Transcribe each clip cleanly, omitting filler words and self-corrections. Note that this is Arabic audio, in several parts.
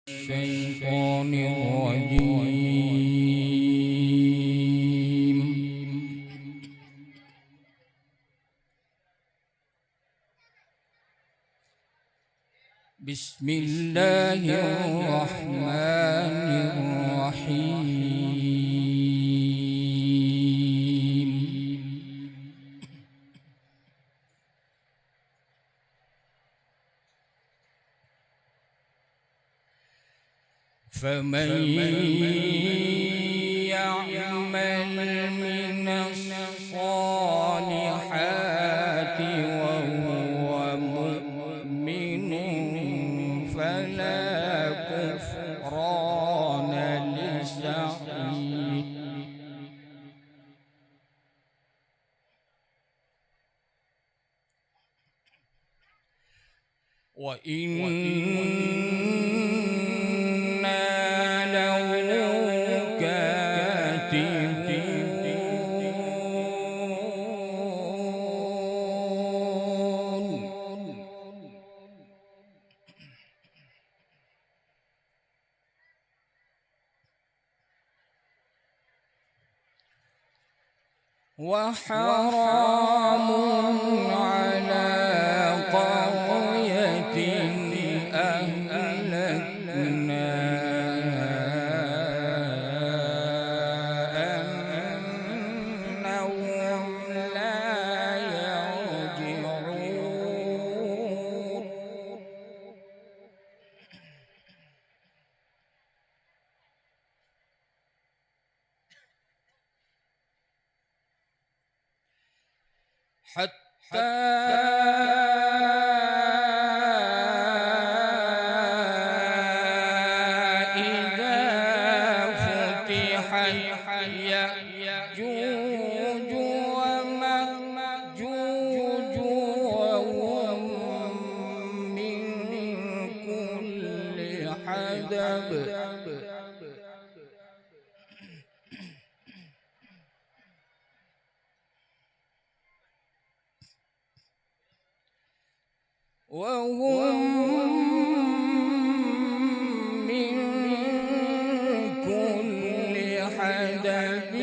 الشيطان الرجيم. بسم الله الرحمن الرحيم. فمن يعمل من الصالحات وهو مؤمن فلا كفران لسعيه وإنا له كاتبون. وحرام على قرية أهلكناها أنهم لا يرجعون. حتى إذا فتحت يأجوج ومأجوج وهم من كل حدب وهم من كل حدب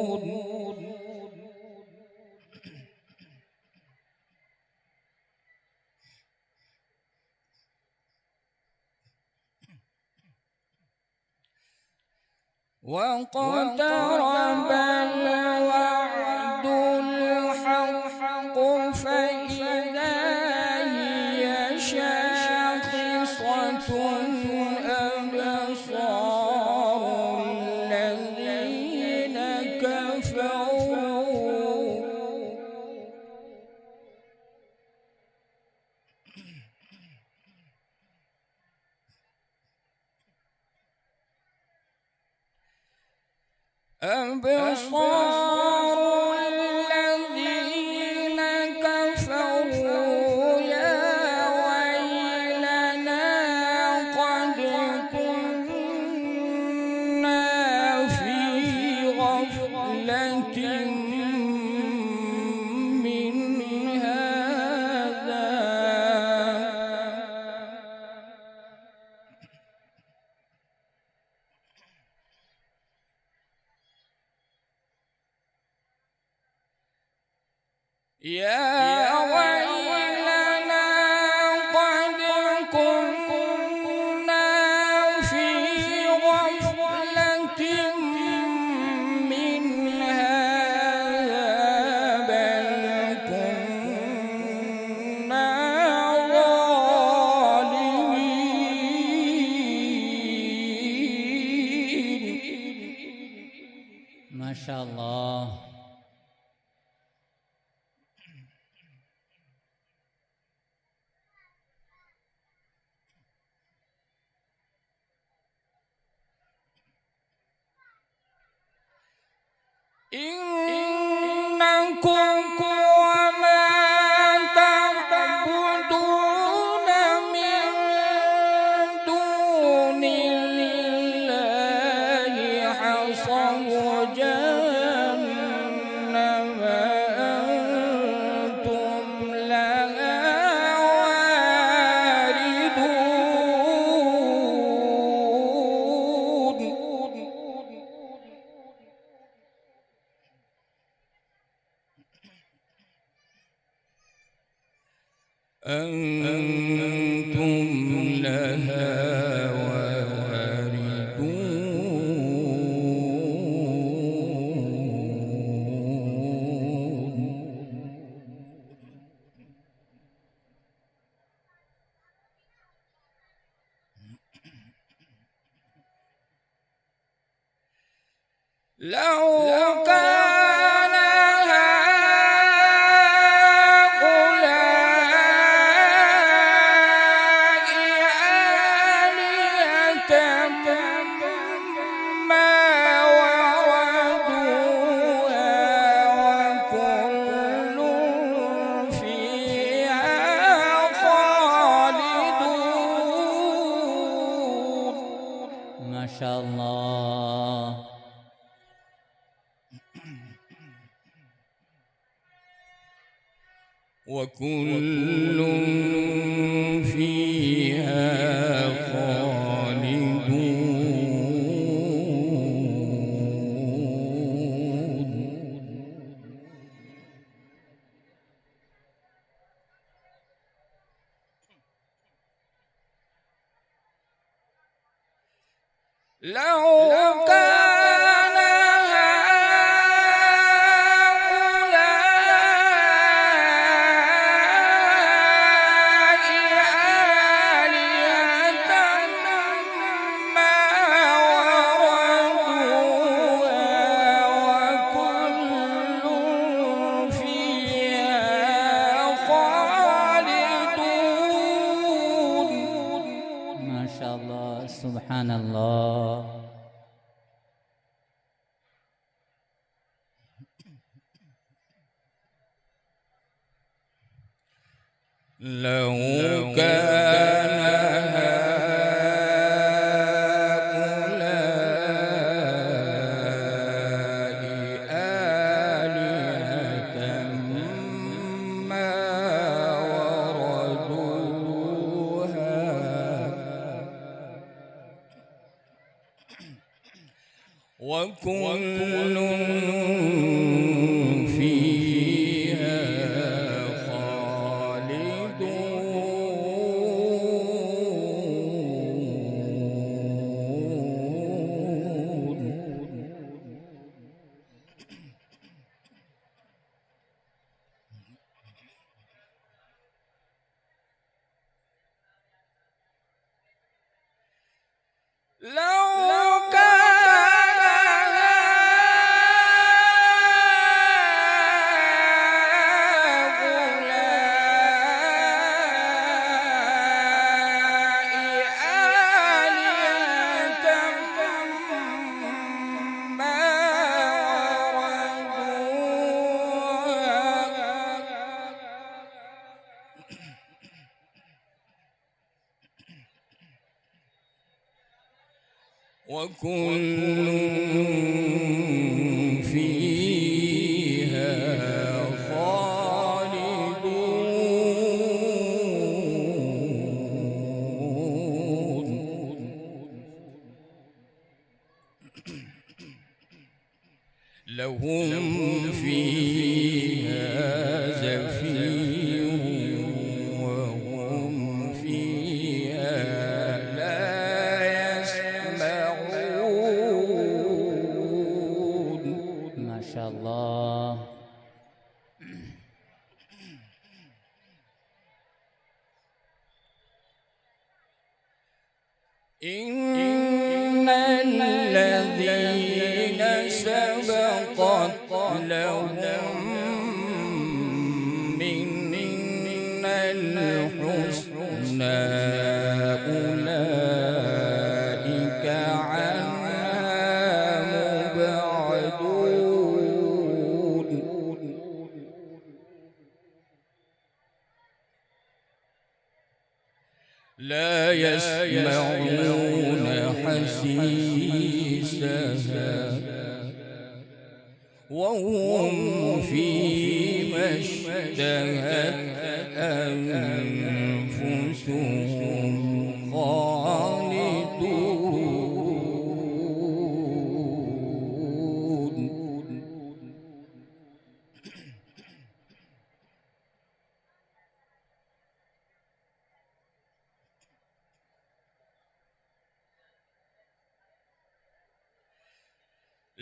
ينسلون. واقترب الوعد الحق فإذا هي شاخصة أبصار الذين كفروا أبصار الذين كفروا يا ويلنا قد كنا في غفلة من هذا يا ويلنا قد كنا في غفلة من هذا بل كنا ظالمين. ما شاء الله. إنكم وما تعبدون من دون الله حصب جهنم أنتم لها لو كان هؤلاء آلهة ما وردوها وكل فيها خالدون. ما شاء الله. وكل فيها خالدون. لو كان هؤلاء آلهة ما وردوها وكل فيها خالدون. ما شاء الله، سبحان الله. لو كان هؤلاء آلهة ما وردوها وكل فيها لو كان هؤلاء آلهة ما وكل فيها خالدون. لهم فيها زفير وهم فيها لا يسمعون. ما شاء الله. إن الذين سبقت لهم منا الحسنى أولئك عنها مبعدون. لا يسمعون حسيسها وهم فيما اشتهت أنفسهم خالدون.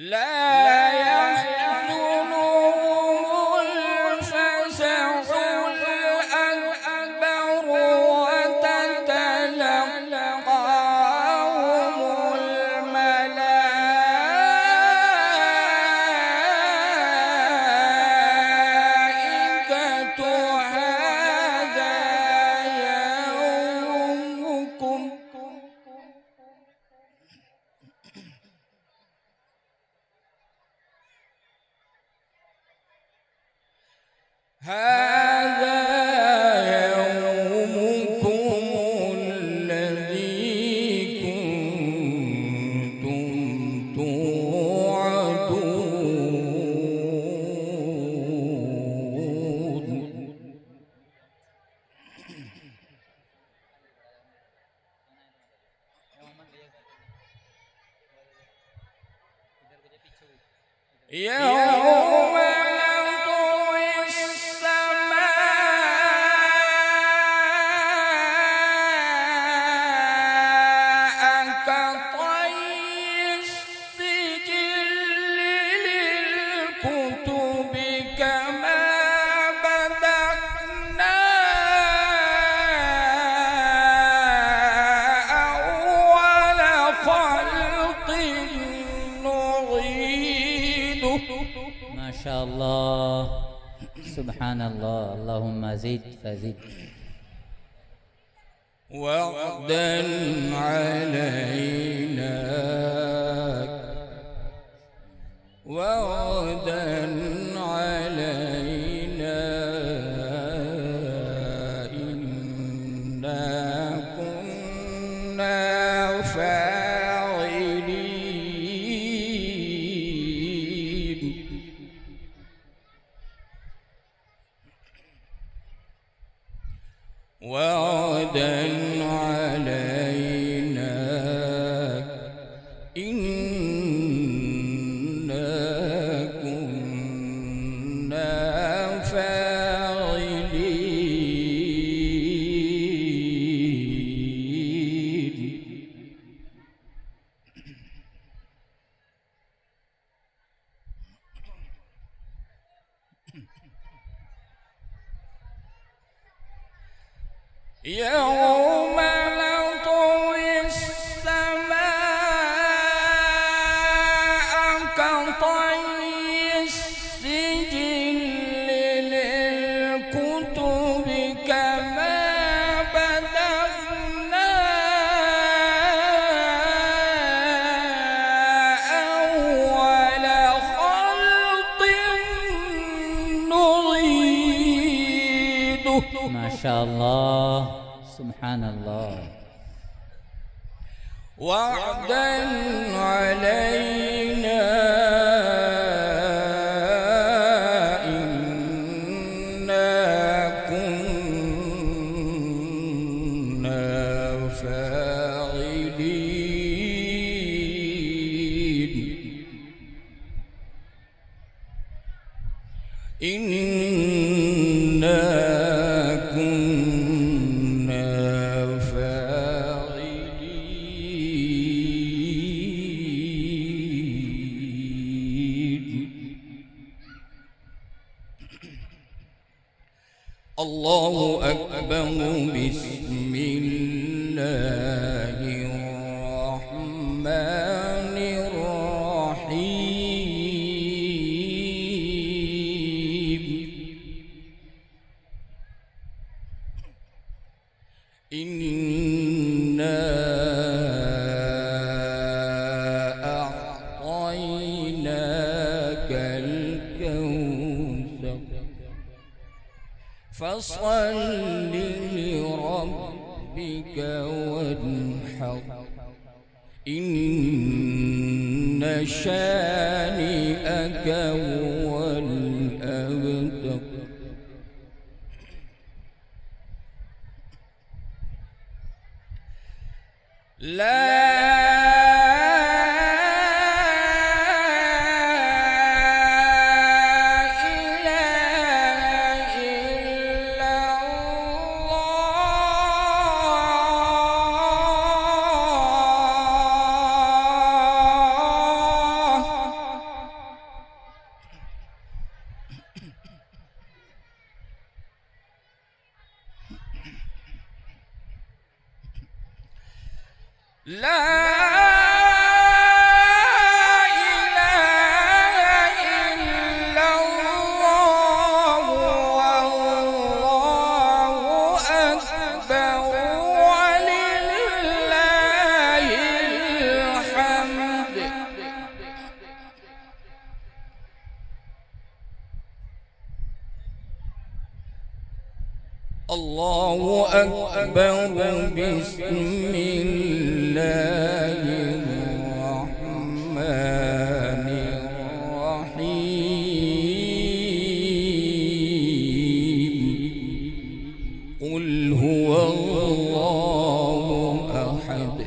لا يحزنهم الفزع الأكبر وتتلقاهم الملائكة هذا يومكم. هذا يومكم الذي كنتم توعدون. يوم نطوي السماء كطي السجل للكتب كما بدأنا أول خلق نعيده. ما شاء الله سبحان الله اللهم زد فزد. وعدا علينا وعدا علينا إنا كنا فاعلين. وعدا علينا إنا كنا فاعلين. يوم نطوي السماء كطي السجل للكتب كما بدأنا أول خلق نعيده. ما شاء الله سبحان الله. وعدا علينا إنا كنا فاعلين. إنا كنا فاعلين. الله أكبر. بسم الله الرحمن الرحيم. إنا أعطيناك الكوثر فصل لربك وانحر إن شانئك هو الأبتر. لا إله إلا الله والله أكبر ولله الحمد. الله أكبر. بسم الله الرحمن الرحيم. قل هو الله أحد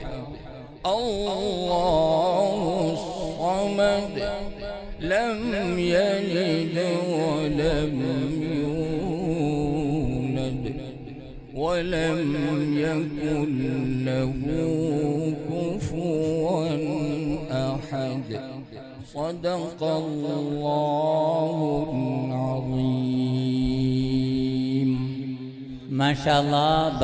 الله الصمد لم يلد ولم يولد ولم يكن له كفوا أحد. صدق الله العظيم. ما شاء الله.